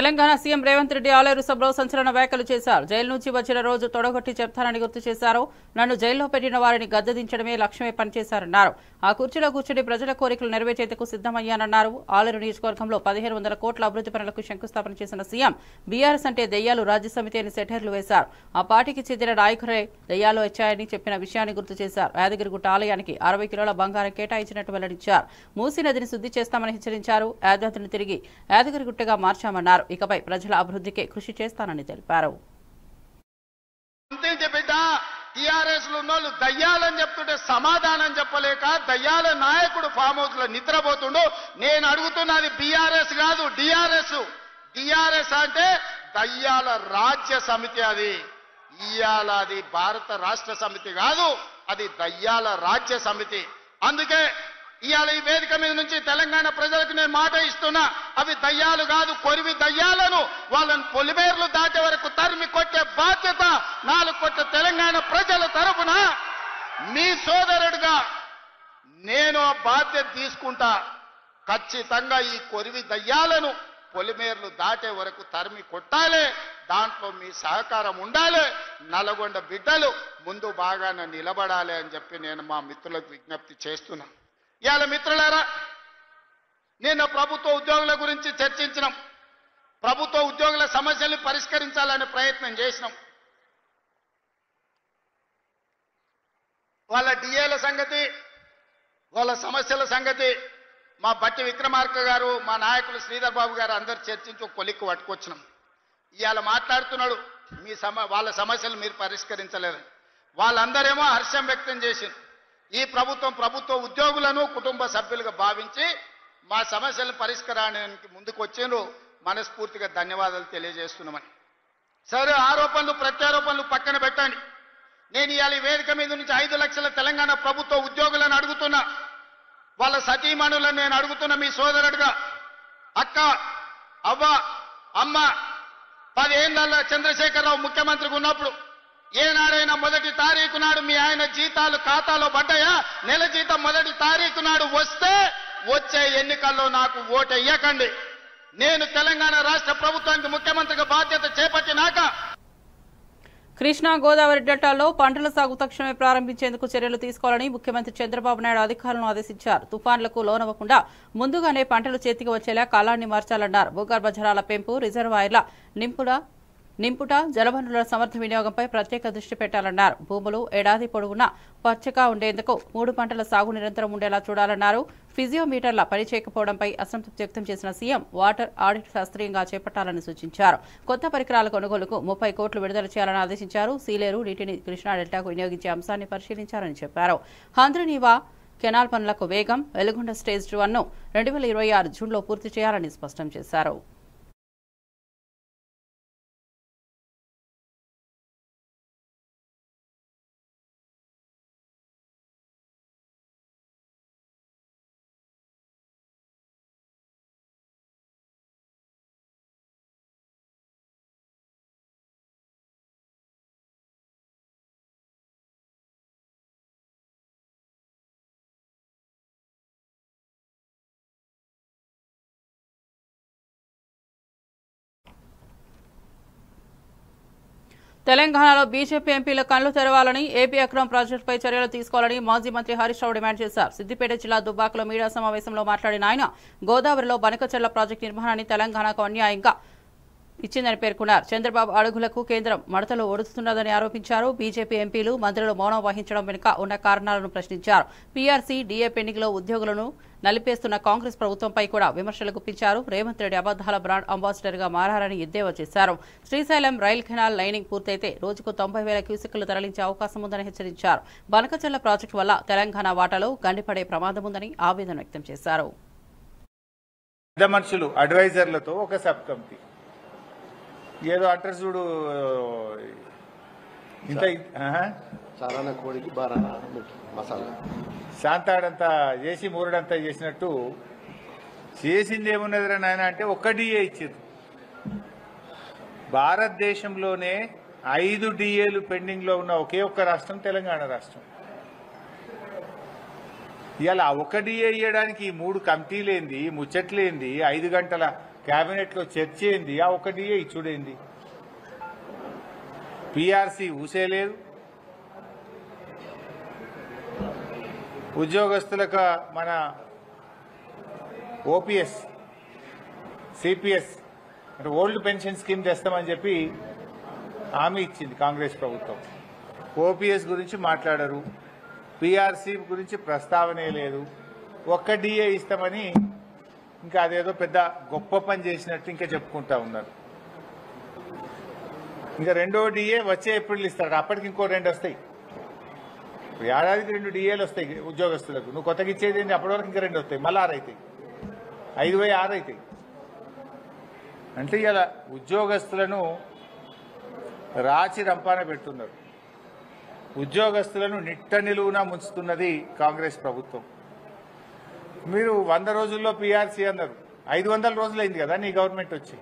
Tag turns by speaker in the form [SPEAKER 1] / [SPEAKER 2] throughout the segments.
[SPEAKER 1] Telangana CM Revanth Reddy Aleru సభలో సంచలన వ్యాఖ్యలు చేశారు. జైలు నుంచి వచ్చిన రోజు తొడగొట్టి చెప్తానని గుర్తు చేశారు. నన్ను జైల్లో పెట్టిన వారిని గద్దెదించడమే లక్ష్యమే పనిచేశారన్నారు. ఆ కుర్చీలో కూర్చుని ప్రజల కోరికలు నెరవేర్చేందుకు సిద్దమయ్యానన్నారు. ఆలేరు నియోజకవర్గంలో 1500 కోట్ల అభివృద్ధి పనులకు శంకుస్థాపన చేసిన సీఎం బీఆర్ఎస్ అంటే దెయ్యాలు రాజ్య సమితి అని సెటైర్లు వేశారు. ఆ పార్టీకి చెందిన నాయకులే దెయ్యాలు వచ్చాయని చెప్పిన విషయాన్ని గుర్తు చేశారు. యాదగిరిగుట్ట ఆలయానికి 60 కిలోల బంగారం కేటాయించినట్టు వెల్లడించారు. మూసీ నదిని శుద్ధి చేస్తామని హెచ్చరించారు. యాదాద్రిని తిరిగి యాదగిరిగుట్టగా మార్చామన్నారు. ఇకపై ప్రజల అభివృద్ధికి కృషి చేస్తానని తెలిపారు.
[SPEAKER 2] టీఆర్ఎస్ లో ఉన్నోళ్ళు దయ్యాలని చెప్తుంటే సమాధానం చెప్పలేక దయ్యాల నాయకుడు ఫామ్ హౌస్ లో నిద్రపోతుండు. నేను అడుగుతున్నది బీఆర్ఎస్ కాదు, డిఆర్ఎస్. డిఆర్ఎస్ అంటే దయ్యాల రాజ్య సమితి. అది ఇయాల అది భారత రాష్ట్ర సమితి కాదు, అది దయ్యాల రాజ్య సమితి. అందుకే ఇవాళ ఈ వేదిక మీద నుంచి తెలంగాణ ప్రజలకు నేను మాట ఇస్తున్నా, అవి దయ్యాలు కాదు, కొరివి దయ్యాలను వాళ్ళని పొలిమేర్లు దాటే వరకు తరిమి కొట్టే బాధ్యత 4 కోట్ల తెలంగాణ ప్రజల తరఫున మీ సోదరుడిగా నేను ఆ బాధ్యత తీసుకుంటా. ఖచ్చితంగా ఈ కొరివి దయ్యాలను పొలిమేర్లు దాటే వరకు తరిమి కొట్టాలి. దాంట్లో మీ సహకారం ఉండాలి. నల్గొండ బిడ్డలు ముందు బాగానే నిలబడాలి అని చెప్పి నేను మా మిత్రులకు విజ్ఞప్తి చేస్తున్నా. ఇవాళ మిత్రులారా, నేను ప్రభుత్వ ఉద్యోగుల గురించి చర్చించినాం. ప్రభుత్వ ఉద్యోగుల సమస్యల్ని పరిష్కరించాలనే ప్రయత్నం చేసినాం. వాళ్ళ డిఏల సంగతి, వాళ్ళ సమస్యల సంగతి మా బట్టి విక్రమార్క గారు, మా నాయకులు శ్రీధర్ బాబు గారు అందరు చర్చించి ఒక కొలిక్కు పట్టుకొచ్చినాం. ఇవాళ మాట్లాడుతున్నాడు వాళ్ళ సమస్యలు మీరు పరిష్కరించలేదని. వాళ్ళందరేమో హర్షం వ్యక్తం చేసింది. ఈ ప్రభుత్వ ఉద్యోగులను కుటుంబ సభ్యులుగా భావించి మా సమస్యలను పరిష్కారానికి ముందుకు వచ్చిండ్రు. మనస్ఫూర్తిగా ధన్యవాదాలు తెలియజేస్తున్నామని. సరే, ఆరోపణలు ప్రత్యారోపణలు పక్కన పెట్టండి. నేను ఇవాళ వేదిక మీద నుంచి 5 లక్షల తెలంగాణ ప్రభుత్వ ఉద్యోగులను అడుగుతున్నా. వాళ్ళ సతీమణులను నేను అడుగుతున్నా. మీ సోదరుడుగా అక్క, అవ్వ, అమ్మ 10 ఏళ్ల చంద్రశేఖరరావు ముఖ్యమంత్రిగా ఉన్నప్పుడు ఏనాడైనా 1వ తారీఖు నాడు మీ ఆయన జీతాలు ఖాతాలో పడ్డాయా? నెల జీతం 1వ తారీఖు నాడు వస్తే వచ్చే ఎన్నికల్లో నాకు ఓటు ఇయ్యకండి. నేను తెలంగాణ రాష్ట్ర ప్రభుత్వానికి ముఖ్యమంత్రిగా బాధ్యత చేపట్టినాక
[SPEAKER 1] కృష్ణా గోదావరి డెల్టాలో పంటల సాగు తక్షణమే ప్రారంభించేందుకు చర్యలు తీసుకోవాలని ముఖ్యమంత్రి చంద్రబాబు నాయుడు అధికారులను ఆదేశించారు. తుఫాన్లకు లోనవ్వకుండా ముందుగానే పంటలు చేతికి వచ్చేలా కాలాన్ని మార్చాలన్నారు. భూగర్భ జలాల పెంపు, రిజర్వాయర్ల నింపుట, జలవనరుల సమర్థ వినియోగంపై ప్రత్యేక దృష్టి పెట్టాలన్నారు. భూములు ఏడాది పొడవునా పచ్చగా ఉండేందుకు 3 పంటల సాగు నిరంతరం ఉండేలా చూడాలన్నారు. ఫిజియోమీటర్ల పని చేయకపోవడంపై అసంతృప్తి వ్యక్తం చేసిన సీఎం వాటర్ ఆడిట్ శాస్త్రీయంగా చేపట్టాలని సూచించారు. కొత్త పరికరాల కొనుగోలుకు 30 కోట్లు విడుదల చేయాలని ఆదేశించారు. సీలేరు నీటిని కృష్ణా డెల్టాకు వినియోగించే అంశాన్ని పరిశీలించాలని చెప్పారు. హంద్రనీవా కెనాల్ పనులకు వేగం, వెలుగొండ స్టేజ్ 1ను 2026 జూన్లో పూర్తి చేయాలని స్పష్టం చేశారు. తెలంగాణలో బీజేపీ ఎంపీల కళ్లు తెరవాలని, ఏపీ అక్రమ్ ప్రాజెక్టుపై చర్యలు తీసుకోవాలని మాజీ మంత్రి హరీష్ రావు డిమాండ్ చేశారు. సిద్దిపేట జిల్లా దుబ్బాకలో మీడియా సమావేశంలో మాట్లాడిన ఆయన గోదావరిలో బనకచెర్ల ప్రాజెక్టు నిర్మాణాన్ని తెలంగాణకు అన్యాయంగా ఇచ్చిందని పేర్కొన్నారు. చంద్రబాబు అడుగులకు కేంద్రం మడతలు ఒడుస్తున్నదని ఆరోపించారు. బీజేపీ ఎంపీలు, మంత్రులు మౌనం వహించడం వెనుక ఉన్న కారణాలను ప్రశ్నించారు. పీఆర్సీ, డీఏ పెండింగ్లో ఉద్యోగులను నలిపేస్తున్న కాంగ్రెస్ ప్రభుత్వంపై కూడా విమర్శలు గుప్పించారు. రేవంత్ రెడ్డి అబద్దాల బ్రాండ్ అంబాసిడర్ గా మారారని ఎద్దేవా చేశారు. శ్రీశైలం రైల్ కెనాల్ లైనింగ్ పూర్తయితే రోజుకు 90,000 క్యూసెక్కులు తరలించే అవకాశం ఉందని హెచ్చరించారు. బనకచెర్ల ప్రాజెక్టు వల్ల తెలంగాణ వాటాలో గండిపడే ప్రమాదం ఉందని ఆవేదన వ్యక్తం చేశారు.
[SPEAKER 3] మనుషులు అడ్వైజర్లతో ఒక సబ్ కమిటీ ఏదో అంటారు చూడు, ఇంత
[SPEAKER 4] కోడికి మసాలా
[SPEAKER 3] శాంతాడంతా చేసి మూరడంతా చేసినట్టు చేసింది ఏమున్నదిరా నాయన అంటే ఒక్క డిఏ ఇచ్చారు. భారతదేశంలోనే 5 డిఏలు పెండింగ్ లో ఉన్న ఒకే ఒక్క రాష్ట్రం తెలంగాణ రాష్ట్రం. ఇలా ఒక డిఏ ఇవ్వడానికి 3 కమిటీలేంది, ముచ్చట్లేంది, 5 గంటల కేబినెట్లో చర్చ ఏంది? ఆ ఒక్క డిఏ ఇచ్చుడేంది? పిఆర్సీ ఊసేలేదు. ఉద్యోగస్తులకు మన ఓపీఎస్ సిపిఎస్ అంటే ఓల్డ్ పెన్షన్ స్కీమ్ తెస్తామని చెప్పి హామీ ఇచ్చింది కాంగ్రెస్ ప్రభుత్వం. ఓపీఎస్ గురించి మాట్లాడరు, పిఆర్సీ గురించి ప్రస్తావనే లేదు. ఒక్క డిఏ ఇస్తామని ఇంకా అదేదో పెద్ద గొప్ప పని చేసినట్టు ఇంకా చెప్పుకుంటా ఉన్నారు. ఇంకా రెండో డిఏ వచ్చే ఏప్రిల్ ఇస్తాడు, అప్పటికి ఇంకో 2 వస్తాయి. ఏడాదికి 2 డిఏలు వస్తాయి ఉద్యోగస్తులకు. నువ్వు కొత్తగా ఇచ్చేది ఏంటి? అప్పటి వరకు ఇంకా 2 వస్తాయి, మళ్ళీ 6 అవుతాయి, 5/6 అవుతాయి. అంటే ఇలా ఉద్యోగస్తులను రాచి రంపాన పెడుతున్నారు. ఉద్యోగస్తులను నిట్ట నిలువునా ముంచుతున్నది కాంగ్రెస్ ప్రభుత్వం. మీరు 100 రోజుల్లో పిఆర్సీ అన్నారు, 500 రోజులైంది కదా నీ గవర్నమెంట్ వచ్చి.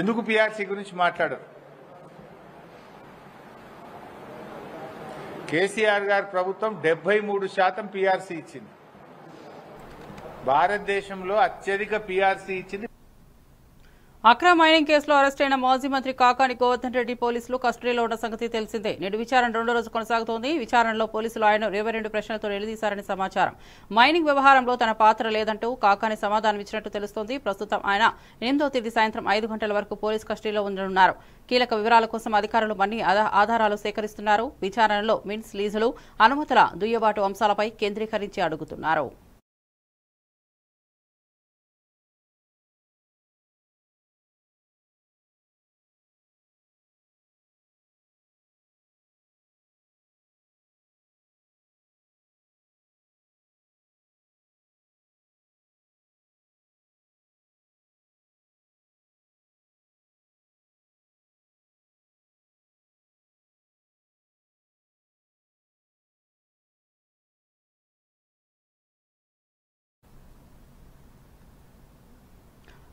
[SPEAKER 3] ఎందుకు పిఆర్సీ గురించి మాట్లాడరు? కేసీఆర్ గారి ప్రభుత్వం 73% పిఆర్సీ ఇచ్చింది. భారతదేశంలో అత్యధిక పిఆర్సీ ఇచ్చింది.
[SPEAKER 1] అక్రమ మైనింగ్ కేసులో అరెస్ట్ అయిన మాజీ మంత్రి కాకాని గోవర్ధన్ రెడ్డి పోలీసులు కస్టడీలో ఉన్న సంగతి తెలిసిందే. నేడు విచారణ 2వ రోజు కొనసాగుతోంది. విచారణలో పోలీసులు ఆయన 22 ప్రశ్నలతో నిలదీశారని సమాచారం. మైనింగ్ వ్యవహారంలో తన పాత్ర లేదంటూ కాకాని సమాధానం ఇచ్చినట్టు తెలుస్తోంది. ప్రస్తుతం ఆయన 8వ తేదీ సాయంత్రం 5 గంటల వరకు పోలీసు కస్టడీలో ఉండనున్నారు. కీలక వివరాల కోసం అధికారులు అన్ని ఆధారాలు సేకరిస్తున్నారు. విచారణలో మిన్స్ లీజులు, అనుమతుల దుయ్యబాటు అంశాలపై కేంద్రీకరించి అడుగుతున్నారు.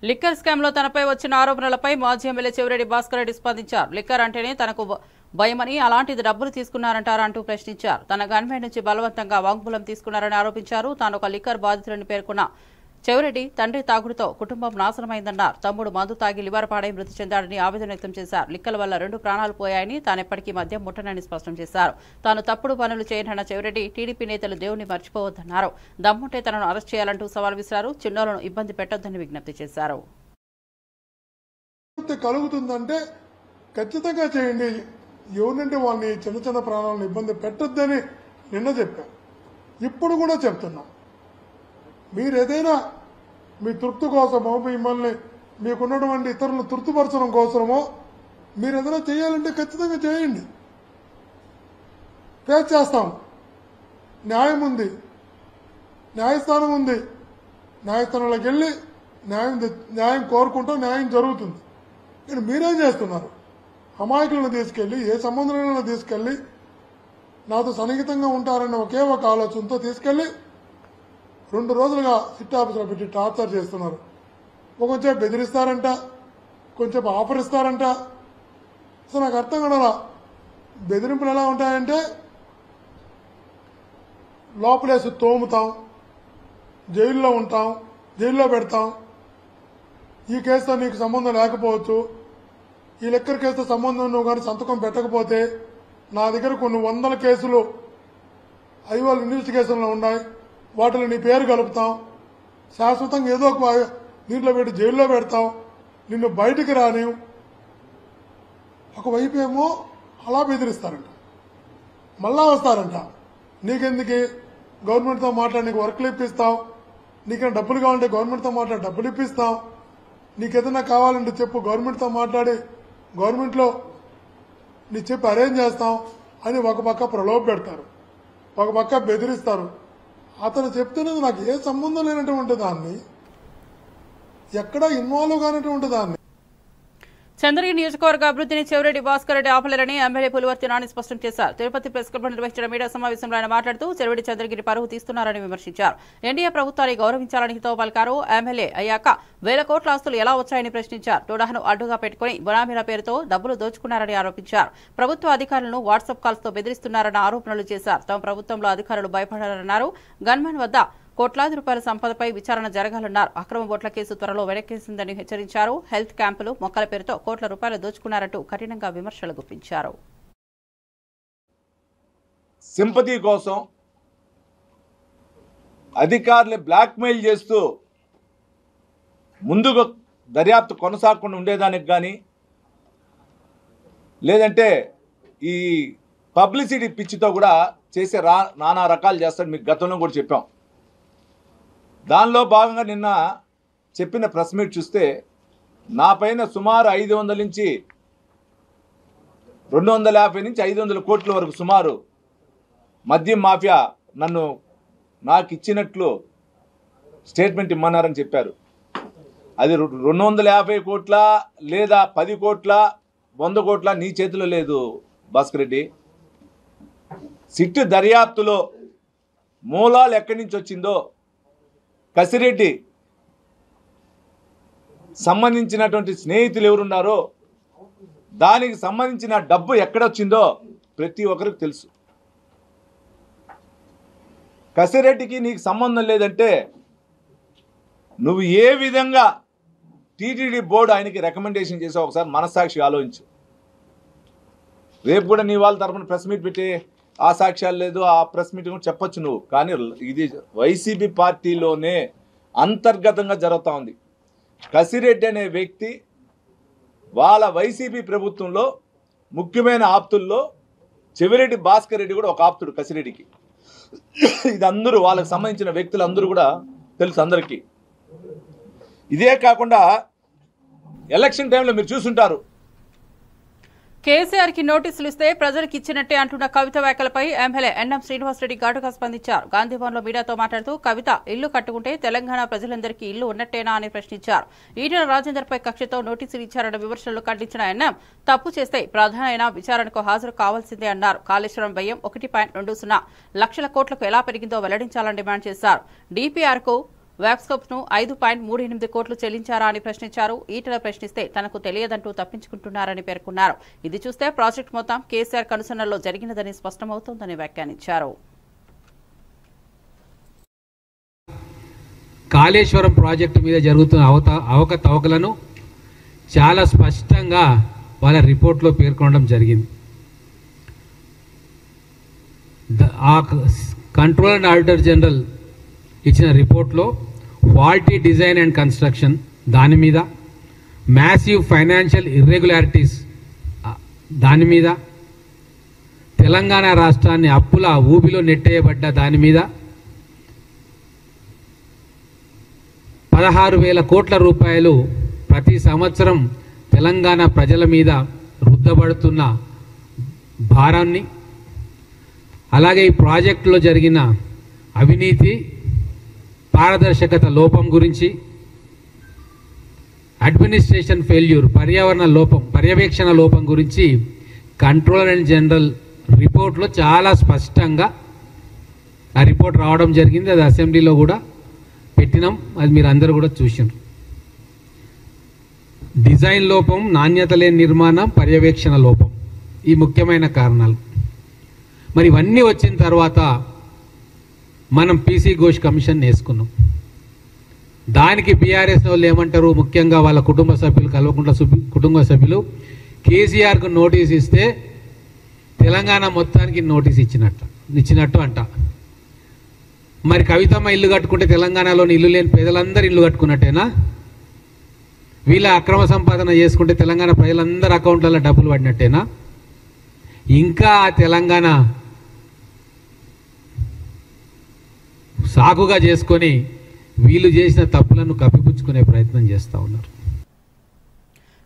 [SPEAKER 1] లిక్కర్ స్కామ్ లో తనపై వచ్చిన ఆరోపణలపై మాజీ ఎమ్మెల్యే చెవిరెడ్డి భాస్కర్ రెడ్డి స్పందించారు. లిక్కర్ అంటేనే తనకు భయమని, అలాంటిది డబ్బులు తీసుకున్నారంటారా అంటూ ప్రశ్నించారు. తన గన్మెన్ నుంచి బలవంతంగా వాంగ్మూలం తీసుకున్నారని ఆరోపించారు. తాను ఒక లిక్కర్ బాధితులని పేర్కొన్న చెవిరెడ్డి తండ్రి తాగుడుతో కుటుంబం నాశనమైందన్నారు. తమ్ముడు మందు తాగి లివర్ పాడై మృతి చెందాడని ఆవేదన వ్యక్తం చేశారు. లిక్కల వల్ల 2 ప్రాణాలు పోయాయని, తానెప్పటికీ మద్యం ముట్టనని స్పష్టం చేశారు. తాను తప్పుడు పనులు చేయనన్న చెవిరెడ్డి టీడీపీ నేతలు దేవుని మర్చిపోవద్దన్నారు. దమ్ముంటే తనను అరెస్ట్ చేయాలంటూ సవాల్ విసిరారు. చిన్నోలను ఇబ్బంది పెట్టొద్దని విజ్ఞప్తి చేశారు.
[SPEAKER 5] కలుగుతుందంటే ఖచ్చితంగా చేయండి, ఎవరంటే వాళ్ళని చిన్న చిన్న ప్రాణాలను ఇబ్బంది పెట్టొద్దని నిన్న చెప్పాం, ఇప్పుడు కూడా చెప్తున్నాం. మీరు ఏదైనా మీ తృప్తి కోసమో, మిమ్మల్ని మీకున్నటువంటి ఇతరులను తృప్తిపరచడం కోసమో మీరు ఏదైనా చేయాలంటే ఖచ్చితంగా చేయండి, ఫేస్ చేస్తాం. న్యాయం ఉంది, న్యాయస్థానం ఉంది, న్యాయస్థానంలోకి వెళ్ళి న్యాయం కోరుకుంటాం, న్యాయం జరుగుతుంది. కానీ మీరేం చేస్తున్నారు? అమాయకులను తీసుకెళ్లి, ఏ సంబంధంలో తీసుకెళ్లి, నాతో సన్నిహితంగా ఉంటారన్న ఒకే ఒక ఆలోచనతో తీసుకెళ్లి 2 రోజులుగా సిట్ ఆఫీసులో పెట్టి టార్చర్ చేస్తున్నారు. కొంచెం బెదిరిస్తారంట, కొంచెం ఆఫర్ ఇస్తారంట. అసలు నాకు అర్థం కూడా. బెదిరింపులు ఎలా ఉంటాయంటే లోపలేసి తోముతాం, జైల్లో ఉంటాం, జైల్లో పెడతాం, ఈ కేసుతో నీకు సంబంధం లేకపోవచ్చు, ఈ లెక్కర్ కేసుతో సంబంధం నువ్వు కానీ సంతకం పెట్టకపోతే నా దగ్గర కొన్ని 100 కేసులు ఐవాల్ ఇన్వెస్టిగేషన్లో ఉన్నాయి, వాటిలో నీ పేరు కలుపుతాం, శాశ్వతంగా ఏదో ఒక దీంట్లో పెట్టి జైల్లో పెడతాం, నిన్ను బయటికి రానివ్వం. ఒకవైపు ఏమో అలా బెదిరిస్తారంట, మళ్ళా వస్తారంట, నీకెందుకు గవర్నమెంట్తో మాట్లాడి నీకు వర్క్లు ఇప్పిస్తాం, నీకేమైనా డబ్బులు కావాలంటే గవర్నమెంట్తో మాట్లాడి డబ్బులు ఇప్పిస్తాం, నీకేదైనా కావాలంటే చెప్పు గవర్నమెంట్తో మాట్లాడి గవర్నమెంట్లో నీ చెప్పి అరేంజ్ చేస్తాం అని ఒక పక్క ప్రలోభ పెడతారు, ఒక పక్క బెదిరిస్తారు. అతను చెప్తున్నది నాకు ఏ సంబంధం లేనటువంటి దాన్ని, ఎక్కడా ఇన్వాల్వ్ కానటువంటి దాన్ని.
[SPEAKER 1] చంద్రగిరి నియోజకవర్గ అభివృద్ధిని చెవిరెడ్డి భాస్కర్ రెడ్డి ఆపలేరని ఎమ్మెల్యే పులివర్తి నాని స్పష్టం చేశారు. తిరుపతి ప్రెస్ క్లబ్లో నిర్వహించిన మీడియా సమావేశంలో ఆయన మాట్లాడుతూ చెవిరెడ్డి చంద్రగిరి పరువు తీస్తున్నారని విమర్శించారు. ఎన్డీఏ ప్రభుత్వాన్ని గౌరవించాలని హితవు పలికారు. ఎమ్మెల్యే అయ్యాక 1000 కోట్ల ఆస్తులు ఎలా వచ్చాయని ప్రశ్నించారు. టోడాను అడ్డుగా పెట్టుకుని బునామీల పేరుతో డబ్బులు దోచుకున్నారని ఆరోపించారు. ప్రభుత్వ అధికారులను వాట్సాప్ కాల్స్తో బెదిరిస్తున్నారన్న ఆరోపణలు చేశారు. తమ ప్రభుత్వంలో అధికారులు భయపడారన్నారు. గన్మెన్ వద్ద కోట్లాది రూపాయల సంపదపై విచారణ జరగాలన్నారు. అక్రమ ఓట్ల కేసు త్వరలో వెనకేసిందని హెచ్చరించారు. హెల్త్ క్యాంపులు, మొక్కల పేరుతో కోట్ల రూపాయలు దోచుకున్నారంటూ కఠినంగా విమర్శలు గుప్పించారు.
[SPEAKER 6] సింపతి కోసం అధికారులు బ్లాక్మెయిల్ చేస్తూ ముందుగా దర్యాప్తు కొనసాగకుండా ఉండేదానికి కానీ, లేదంటే ఈ పబ్లిసిటీ పిచ్చితో కూడా చేసే నానా రకాలు చేస్తాడు. మీకు గతంలో కూడా చెప్పాం. దానిలో భాగంగా నిన్న చెప్పిన ప్రెస్ మీట్ చూస్తే నా పైన సుమారు 500 నుంచి 250 నుంచి 500 కోట్ల వరకు సుమారు మద్యం మాఫియా నాకు ఇచ్చినట్లు స్టేట్మెంట్ ఇమ్మన్నారని చెప్పారు. అది 250 కోట్ల లేదా 10 కోట్ల 100 కోట్ల నీ చేతిలో లేదు భాస్కర్ రెడ్డి. సిట్ దర్యాప్తులో మూలాలు ఎక్కడి నుంచి వచ్చిందో, కసిరెడ్డి సంబంధించినటువంటి స్నేహితులు ఎవరున్నారో, దానికి సంబంధించిన డబ్బు ఎక్కడొచ్చిందో ప్రతి ఒక్కరికి తెలుసు. కసిరెడ్డికి నీకు సంబంధం లేదంటే నువ్వు ఏ విధంగా టీటీడీ బోర్డు ఆయనకి రికమెండేషన్ చేసావు ఒకసారి మనస్సాక్షి ఆలోచించు. రేపు కూడా నీ వాళ్ళ తరఫున ప్రెస్ మీట్ పెట్టి ఆ సాక్ష్యాలు లేదు, ఆ ప్రెస్ మీట్ కూడా చెప్పొచ్చు నువ్వు. కానీ ఇది వైసీపీ పార్టీలోనే అంతర్గతంగా జరుగుతూ ఉంది. కసిరెడ్డి అనే వ్యక్తి వాళ్ళ వైసీపీ ప్రభుత్వంలో ముఖ్యమైన ఆప్తుల్లో చెవిరెడ్డి భాస్కర్ రెడ్డి కూడా ఒక ఆప్తుడు కసిరెడ్డికి. ఇది అందరూ వాళ్ళకి సంబంధించిన వ్యక్తులు అందరూ కూడా తెలుసు అందరికీ. ఇదే కాకుండా ఎలక్షన్ టైంలో మీరు చూసుంటారు,
[SPEAKER 1] కేసీఆర్ కి నోటీసులు ఇస్తే ప్రజలకు ఇచ్చినట్టే అంటున్న కవిత వ్యాఖ్యలపై ఎమ్మెల్యే ఎన్ఎం శ్రీనివాసరెడ్డి ఘాటుగా స్పందించారు. గాంధీభవన్లో మీడియాతో మాట్లాడుతూ కవిత ఇల్లు కట్టుకుంటే తెలంగాణ ప్రజలందరికీ ఇల్లు ఉన్నట్టేనా అని ప్రశ్నించారు. ఈటెల రాజేందర్ పై కక్షతో నోటీసులు ఇచ్చారన్న విమర్శలు ఖండించిన ఎన్ఎం తప్పు చేస్తే ప్రధానమైన విచారణకు హాజరు కావాల్సిందే అన్నారు. కాళేశ్వరం వ్యయం 1.20 లక్షల కోట్లకు ఎలా పెరిగిందో వెల్లడించాలని డిమాండ్ చేశారు. డీపీఆర్ కు వ్యాప్స్కోప్ ను 5.38 కోట్లు చెల్లించారా అని ప్రశ్నించారు. ఈటెల ప్రశ్నిస్తే తనకు తెలియదంటూ తప్పించుకుంటున్నారని పేర్కొన్నారు. ఇది చూస్తే ప్రాజెక్టు మొత్తం కేసీఆర్ కనుసన్నల్లో జరిగినదని స్పష్టమవుతోందని వ్యాఖ్యానించారు.
[SPEAKER 7] కాళేశ్వరం ప్రాజెక్టు మీద జరుగుతున్న అవకతవకలను చాలా స్పష్టంగా వాళ్ళ రిపోర్ట్లో పేర్కొనడం జరిగింది. ఆ కంట్రోలర్ అండ్ ఆడిటర్ జనరల్ ఇచ్చిన రిపోర్ట్లో ఫాల్టీ డిజైన్ అండ్ కన్స్ట్రక్షన్ దాని మీద, మ్యాసివ్ ఫైనాన్షియల్ ఇర్రెగ్యులారిటీస్ దాని మీద, తెలంగాణ రాష్ట్రాన్ని అప్పుల ఊబిలో నెట్టేయబడ్డ దాని మీద, 16,000 కోట్ల రూపాయలు ప్రతి సంవత్సరం తెలంగాణ ప్రజల మీద రుద్దబడుతున్న భారాన్ని, అలాగే ఈ ప్రాజెక్టులో జరిగిన అవినీతి, పారదర్శకత లోపం గురించి, అడ్మినిస్ట్రేషన్ ఫెయిల్యూర్, పర్యవేక్షణ లోపం గురించి కంట్రోలర్ అండ్ జనరల్ రిపోర్ట్లో చాలా స్పష్టంగా ఆ రిపోర్ట్ రావడం జరిగింది. అది అసెంబ్లీలో కూడా పెట్టినాం, అది మీరు అందరూ కూడా చూసినారు. డిజైన్ లోపం, నాణ్యత లేని నిర్మాణం, పర్యవేక్షణ లోపం, ఈ ముఖ్యమైన కారణాలు. మరి ఇవన్నీ వచ్చిన తర్వాత మనం పీసీ ఘోష్ కమిషన్ వేసుకున్నాం. దానికి బీఆర్ఎస్ వాళ్ళు ఏమంటారు, ముఖ్యంగా వాళ్ళ కుటుంబ సభ్యులు, కల్వకుంట్ల కుటుంబ సభ్యులు కేసీఆర్కు నోటీస్ ఇస్తే తెలంగాణ మొత్తానికి నోటీస్ ఇచ్చినట్టు అంట. మరి కవితమ్మ ఇల్లు కట్టుకుంటే తెలంగాణలోని ఇల్లు లేని పేదలందరూ ఇల్లు కట్టుకున్నట్టేనా? వీళ్ళ అక్రమ సంపాదన చేసుకుంటే తెలంగాణ ప్రజలందరూ అకౌంట్లలో డబ్బులు పడినట్టేనా? ఇంకా తెలంగాణ సాగుగా చేసుకొని వీళ్ళు చేసిన తప్పులను కప్పిపుచ్చుకునే ప్రయత్నం చేస్తూ ఉన్నారు.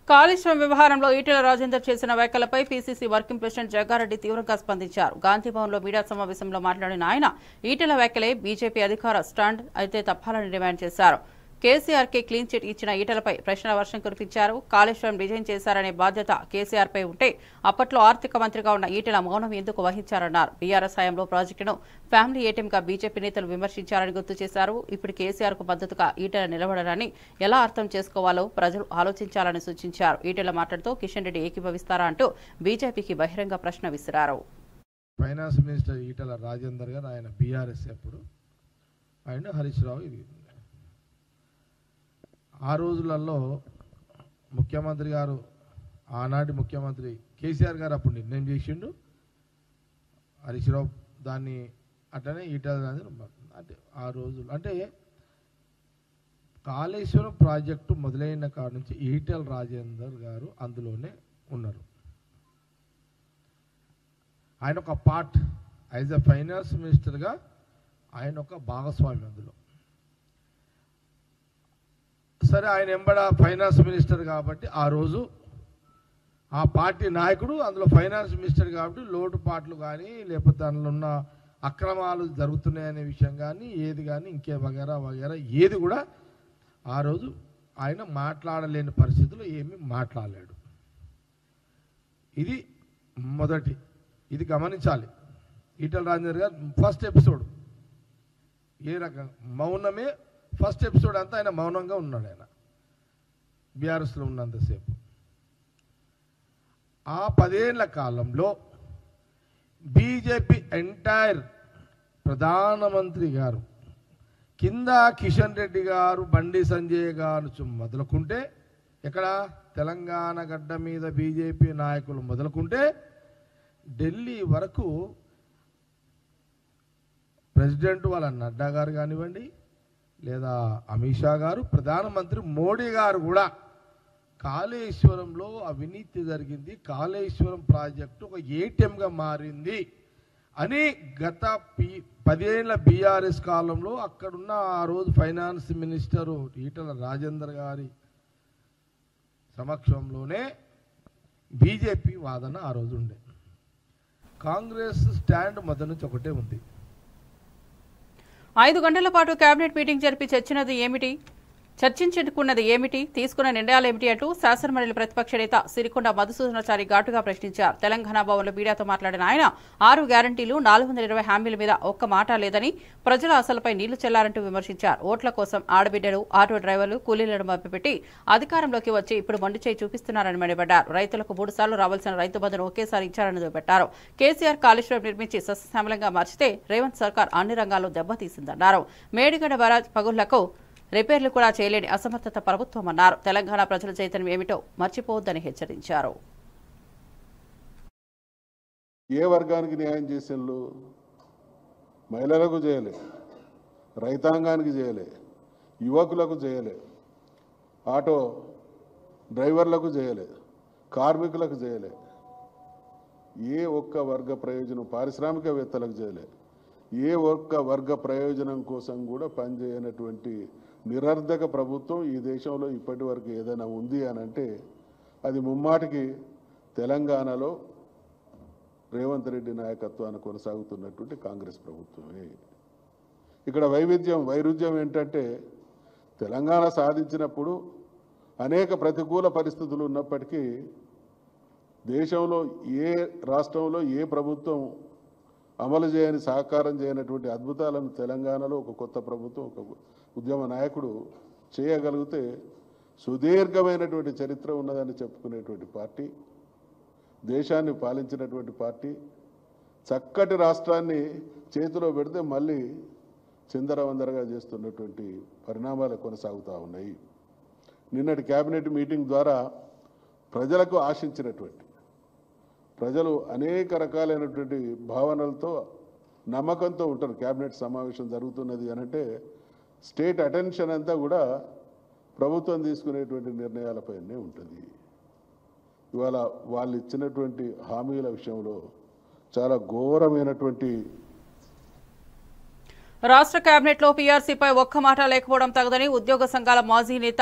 [SPEAKER 1] కాళేశ్వరం వ్యవహారంలో ఈటెల రాజేందర్ చేసిన వ్యాఖ్యలపై పీసీసీ వర్కింగ్ ప్రెసిడెంట్ జగ్గారెడ్డి తీవ్రంగా స్పందించారు. గాంధీభవన్లో మీడియా సమావేశంలో మాట్లాడిన ఆయన ఈటెల వ్యాఖ్యలే బీజేపీ అధికార స్టాండ్ అయితే తప్పాలని డిమాండ్ చేశారు. కేసీఆర్కే క్లీన్ చిట్ ఇచ్చిన ఈటెలపై ప్రశ్నల వర్షం కురిపించారు. కాళేశ్వరం డిజైన్ చేశారనే బాధ్యత కేసీఆర్పై ఉంటే అప్పట్లో ఆర్థిక మంత్రిగా ఉన్న ఈటెల మౌనం ఎందుకు వహించారన్నారు. బీఆర్ఎస్ హయాంలో ప్రాజెక్టును ఫ్యామిలీ ఏటీఎంగా బీజేపీ నేతలు విమర్శించారని గుర్తు చేశారు. ఇప్పుడు కేసీఆర్కు మద్దతుగా ఈటెల నిలబడాలని ఎలా అర్థం చేసుకోవాలో ప్రజలు ఆలోచించాలని సూచించారు. ఈటెల మాట్లాడుతూ కిషన్ రెడ్డి ఏకీభవిస్తారా అంటూ బీజేపీకి బహిరంగ ప్రశ్న విసిరారు.
[SPEAKER 8] ఫైనాన్స్ మినిస్టర్ ఈటెల రాజేందర్ గారు ఆయన బీఆర్ఎస్ ఎప్పుడు అండ్ హరీష్ రావు ఇది. ఆ రోజులలో ముఖ్యమంత్రి గారు, ఆనాటి ముఖ్యమంత్రి కేసీఆర్ గారు అప్పుడు నిర్ణయం చేసిండు, హరీష్ రావు దాన్ని అట్లనే ఈటల అంటే ఆ రోజులు అంటే కాళేశ్వరం ప్రాజెక్టు మొదలైన కాడ నుంచి ఈటెల రాజేందర్ గారు అందులోనే ఉన్నారు. ఆయన ఒక పార్ట్ యాజ్ ఎ ఫైనాన్స్ మినిస్టర్గా ఆయన ఒక భాగస్వామి అందులో. సరే, ఆయన ఎంబడ ఫైనాన్స్ మినిస్టర్ కాబట్టి ఆ రోజు ఆ పార్టీ నాయకుడు అందులో ఫైనాన్స్ మినిస్టర్ కాబట్టి లోటుపాట్లు కానీ లేకపోతే దానిలో ఉన్న అక్రమాలు జరుగుతున్నాయనే విషయం కానీ ఏది కానీ ఇంకే వగేరా వగేరా ఏది కూడా ఆ రోజు ఆయన మాట్లాడలేని పరిస్థితుల్లో ఏమీ మాట్లాడలేడు. ఇది మొదటి, ఇది గమనించాలి. ఈటెల రాజేందర్ గారు ఫస్ట్ ఎపిసోడ్ ఏ రకంగా మౌనమే, ఫస్ట్ ఎపిసోడ్ అంతా ఆయన మౌనంగా ఉన్నాడు. ఆయన బీఆర్ఎస్లో ఉన్నంతసేపు. ఆ 10 ఏళ్ల కాలంలో బీజేపీ ఎంటైర్ ప్రధానమంత్రి గారు కింద కిషన్ రెడ్డి గారు, బండి సంజయ్ గారు మొదలుకుంటే, ఇక్కడ తెలంగాణ గడ్డ మీద బీజేపీ నాయకులు మొదలుకుంటే ఢిల్లీ వరకు ప్రెసిడెంట్ వాళ్ళ నడ్డా గారు కానివ్వండి, లేదా అమిత్ షా గారు, ప్రధానమంత్రి మోడీ గారు కూడా కాళేశ్వరంలో అవినీతి జరిగింది, కాళేశ్వరం ప్రాజెక్టు ఒక ఏటీఎంగా మారింది అని గత 10 ఏళ్ల బీఆర్ఎస్ కాలంలో అక్కడున్న ఆ రోజు ఫైనాన్స్ మినిస్టరు ఈటెల రాజేందర్ గారి సమక్షంలోనే బీజేపీ వాదన ఆ రోజు ఉండే. కాంగ్రెస్ స్టాండ్ మొదటి నుంచి ఒకటే ఉంది.
[SPEAKER 1] 5 గంటల పాటు కేబినెట్ మీటింగ్ జరిపి చర్చించుకున్నది ఏమిటి, తీసుకున్న నిర్ణయాలు ఏమిటి అంటూ శాసనమండలి ప్రతిపక్ష నేత సిరికొండ మధుసూదనాచారి ఘాటుగా ప్రశ్నించారు. తెలంగాణ భవన్లో మీడియాతో మాట్లాడిన ఆయన 6 గ్యారంటీలు 420 హామీల మీద ఒక్క మాట లేదని, ప్రజల ఆశలపై నీళ్లు చెల్లారంటూ విమర్శించారు. ఓట్ల కోసం ఆడబిడ్డలు, ఆటో డ్రైవర్లు, కూలీలను మభ్యపెట్టి అధికారంలోకి వచ్చి ఇప్పుడు మొండి చేయి చూపిస్తున్నారని మండిపడ్డారు. రైతులకు 3 సార్లు రావాల్సిన రైతు బంధును ఒకేసారి ఇచ్చారని దుయ్యబట్టారు. కేసీఆర్ కాళేశ్వరం నిర్మించి సస్యశ్యామలంగా మార్చితే రేవంత్ సర్కార్ అన్ని రంగాల్లో దెబ్బతీసిందన్నారు. మేడిగడ్డ బరాజ్ పగుళ్లకు రిపేర్లు కూడా చేయలేని అసమర్థత ప్రభుత్వమన్నారు. తెలంగాణ ప్రజల చైతన్యం ఏమిటో మర్చిపోవద్దని హెచ్చరించారు.
[SPEAKER 9] ఏ వర్గానికి న్యాయం చేసేళ్ళు? మహిళలకు చేయలే, రైతాంగానికి చేయలే, యువకులకు చేయలే, ఆటో డ్రైవర్లకు చేయలే, కార్మికులకు చేయలే, ఏ ఒక్క వర్గ ప్రయోజనం, పారిశ్రామికవేత్తలకు చేయలే, ఏ ఒక్క వర్గ ప్రయోజనం కోసం కూడా పనిచేయనటువంటి నిరర్ధక ప్రభుత్వం ఈ దేశంలో ఇప్పటి వరకు ఏదైనా ఉంది అని అంటే అది ముమ్మాటికి తెలంగాణలో రేవంత్ రెడ్డి నాయకత్వాన్ని కొనసాగుతున్నటువంటి కాంగ్రెస్ ప్రభుత్వమే. ఇక్కడ వైరుధ్యం ఏంటంటే తెలంగాణ సాధించినప్పుడు అనేక ప్రతికూల పరిస్థితులు ఉన్నప్పటికీ దేశంలో ఏ రాష్ట్రంలో ఏ ప్రభుత్వం అమలు చేయని, సహకారం చేయనటువంటి అద్భుతాలను తెలంగాణలో ఒక కొత్త ప్రభుత్వం, ఒక ఉద్యమ నాయకుడు చేయగలిగితే సుదీర్ఘమైనటువంటి చరిత్ర ఉన్నదని చెప్పుకునేటువంటి పార్టీ, దేశాన్ని పాలించినటువంటి పార్టీ, చక్కటి రాష్ట్రాన్ని చేతిలో పెడితే మళ్ళీ చిందరవందరగా చేస్తున్నటువంటి పరిణామాలు కొనసాగుతూ ఉన్నాయి. నిన్నటి కేబినెట్ మీటింగ్ ద్వారా ప్రజలకు ఆశించినటువంటి, ప్రజలు అనేక రకాలైనటువంటి భావనలతో, నమ్మకంతో ఉంటారు. కేబినెట్ సమావేశం జరుగుతున్నది అనంటే స్టేట్ అటెన్షన్ అంతా కూడా ప్రభుత్వం తీసుకునేటువంటి నిర్ణయాలపైనే ఉంటుంది. ఇవాళ వాళ్ళు ఇచ్చినటువంటి హామీల విషయంలో చాలా ఘోరమైనటువంటి.
[SPEAKER 1] రాష్ట్ర కేబినెట్లో పీఆర్సీపై ఒక్క మాట లేకపోవడం తగదని ఉద్యోగ సంఘాల మాజీ నేత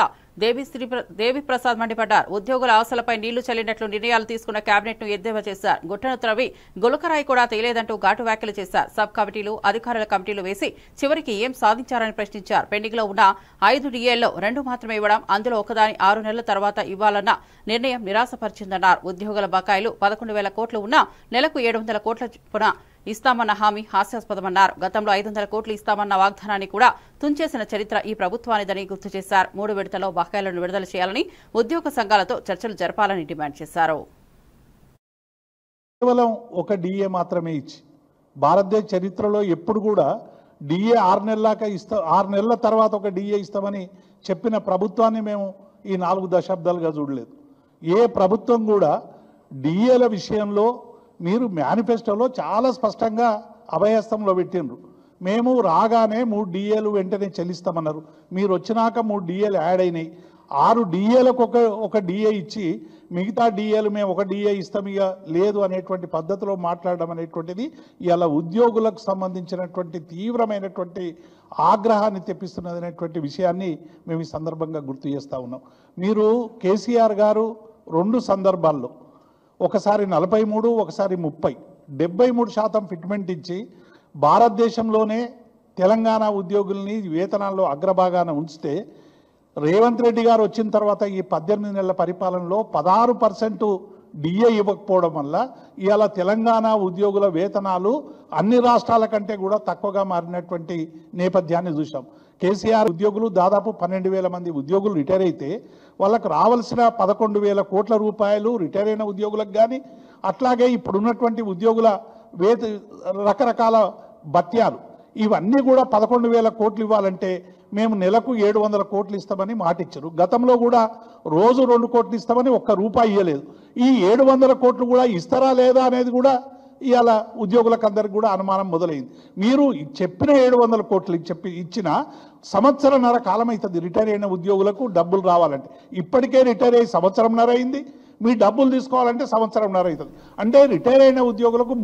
[SPEAKER 1] దేవిప్రసాద్ మండిపడ్డారు. ఉద్యోగుల ఆశలపై నీళ్లు చల్లినట్లు నిర్ణయాలు తీసుకున్న కేబినెట్ ను ఎద్దేవా చేశారు. గుట్టను త్రవి గులకరాయి కూడా తేలేదంటూ ఘాటు వ్యాఖ్యలు చేశారు. సబ్ కమిటీలు, అధికారుల కమిటీలు వేసి చివరికి ఏం సాధించారని ప్రశ్నించారు. పెండింగ్ లో ఉన్న 5 డిఏల్లో 2 మాత్రమే ఇవ్వడం, అందులో ఒకదాని 6 నెలల తర్వాత ఇవ్వాలన్న నిర్ణయం నిరాశపరిచిందన్నారు. ఉద్యోగుల బకాయిలు 11,000 కోట్లు ఉన్నా నెలకు 700 కోట్ల చొప్పున ఇస్తామన్న హామీ హాస్యాస్పదమన్నారు. గతంలో 500 కోట్లు ఇస్తామన్న వాగ్దానాన్ని కూడా తుంచేసిన చరిత్ర ఈ ప్రభుత్వానిదని గుర్తు చేశారు. 3 విడతల్లో బకాయిలను విడుదల చేయాలని, ఉద్యోగ సంఘాలతో చర్చలు జరపాలని డిమాండ్ చేశారు.
[SPEAKER 10] కేవలం ఒక డిఏ మాత్రమే ఇచ్చి, భారతదేశ చరిత్రలో ఎప్పుడు కూడా డిఏ 6 నెలలాక 6 నెలల తర్వాత ఒక డిఏ ఇస్తామని చెప్పిన ప్రభుత్వాన్ని మేము ఈ 4 దశాబ్దాలుగా చూడలేదు. ఏ ప్రభుత్వం కూడా డిఏల విషయంలో మీరు మేనిఫెస్టోలో చాలా స్పష్టంగా అభయస్థంలో పెట్టిండ్రు. మేము రాగానే 3 డిఏలు వెంటనే చెల్లిస్తామన్నారు. మీరు వచ్చినాక 3 డిఏలు యాడ్ అయినాయి. 6 డిఏలకు ఒక డిఏ ఇచ్చి మిగతా డిఏలు మేము ఒక డిఏ ఇస్తాం ఇక లేదు అనేటువంటి పద్ధతిలో మాట్లాడడం అనేటువంటిది ఇలా ఉద్యోగులకు సంబంధించినటువంటి తీవ్రమైనటువంటి ఆగ్రహాన్ని తెప్పిస్తున్నది అనేటువంటి విషయాన్ని మేము ఈ సందర్భంగా గుర్తు చేస్తూ ఉన్నాం. మీరు కేసీఆర్ గారు 2 సందర్భాల్లో ఒకసారి 43 ఒకసారి 30 73% ఫిట్మెంట్ ఇచ్చి భారతదేశంలోనే తెలంగాణ ఉద్యోగుల్ని వేతనాల్లో అగ్రభాగాన ఉంచితే రేవంత్ రెడ్డి గారు వచ్చిన తర్వాత ఈ 18 నెలల పరిపాలనలో 16% డిఏ ఇవ్వకపోవడం వల్ల ఇవాళ తెలంగాణ ఉద్యోగుల వేతనాలు అన్ని రాష్ట్రాల కంటే కూడా తక్కువగా మారినటువంటి నేపథ్యాన్ని చూసాం. కేసీఆర్ ఉద్యోగులు దాదాపు 12,000 మంది ఉద్యోగులు రిటైర్ అయితే వాళ్ళకు రావాల్సిన 11,000 కోట్ల రూపాయలు రిటైర్ అయిన ఉద్యోగులకు కానీ అట్లాగే ఇప్పుడున్నటువంటి ఉద్యోగుల రకరకాల భత్యాలు ఇవన్నీ కూడా 11,000 కోట్లు ఇవ్వాలంటే మేము నెలకు 700 కోట్లు ఇస్తామని మాట ఇచ్చారు. గతంలో కూడా రోజు 2 కోట్లు ఇస్తామని ఒక్క రూపాయి ఇవ్వలేదు. ఈ 700 కోట్లు కూడా ఇస్తారా లేదా అనేది కూడా ఇవాళ ఉద్యోగులకు అందరికి కూడా అనుమానం మొదలైంది. మీరు చెప్పిన 700 కోట్లు ఇచ్చిన సంవత్సరంన్నర కాలం అవుతుంది రిటైర్ అయిన ఉద్యోగులకు డబ్బులు రావాలంటే. ఇప్పటికే రిటైర్ అయ్యి సంవత్సరంన్నర అయింది. మీ డబ్బులు తీసుకోవాలంటే సంవత్సరంన్నర అవుతుంది. అంటే రిటైర్ అయిన ఉద్యోగులకు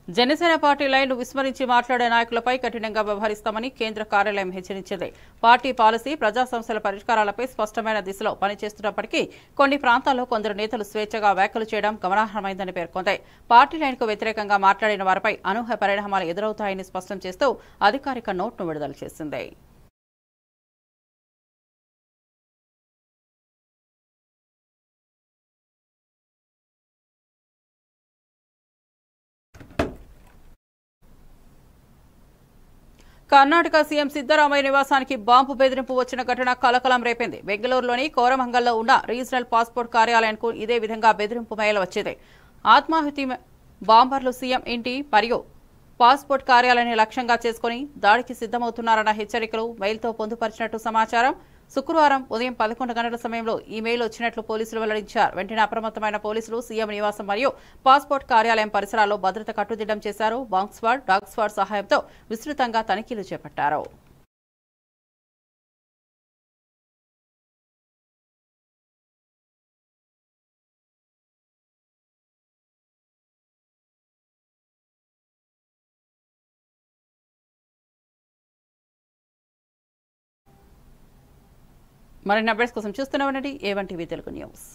[SPEAKER 1] జనసేన పార్టీ లైన్ను విస్మరించి మాట్లాడే నాయకులపై కఠినంగా వ్యవహరిస్తామని కేంద్ర కార్యాలయం హెచ్చరించింది. పార్టీ పాలసీ ప్రజా సమస్యల పరిష్కారాలపై స్పష్టమైన దిశలో పనిచేస్తున్నప్పటికీ కొన్ని ప్రాంతాల్లో కొందరు నేతలు స్వేచ్ఛగా వ్యాఖ్యలు చేయడం గమనార్హమైందని పేర్కొంది. పార్టీ లైన్కు వ్యతిరేకంగా మాట్లాడిన వారిపై అనూహ్య పరిణామాలు ఎదురవుతాయని స్పష్టం చేస్తూ అధికారిక నోట్ను విడుదల చేసింది. కర్ణాటక సీఎం సిద్దరామయ్య నివాసానికి బాంబు బెదిరింపు వచ్చిన ఘటన కలకలం రేపింది. బెంగళూరులోని కోరమంగల్లో ఉన్న రీజనల్ పాస్పోర్ట్ కార్యాలయానికి ఇదే విధంగా బెదిరింపు మెయిల్ వచ్చింది. ఆత్మాహుతి బాంబర్లు సీఎం ఇంటి మరియు పాస్పోర్ట్ కార్యాలయాన్ని లక్ష్యంగా చేసుకుని దాడికి సిద్దమవుతున్నారన్న హెచ్చరికలు మెయిల్తో పొందుపరిచినట్టు సమాచారం. శుక్రవారం ఉదయం 11 గంటల సమయంలో ఈ మెయిల్ వచ్చినట్లు పోలీసులు వెల్లడించారు. వెంటనే అప్రమత్తమైన పోలీసులు సీఎం నివాసం మరియు పాస్పోర్ట్ కార్యాలయం పరిసరాల్లో భద్రత కట్టుదిట్టం చేశారు. బాంబ్ స్క్వాడ్, డాగ్ స్క్వాడ్ సహాయంతో విస్తృతంగా తనిఖీలు చేపట్టారు. మరిన్ని అప్డేట్స్ కోసం చూస్తూనే ఉండండి A1 టీవీ తెలుగు న్యూస్.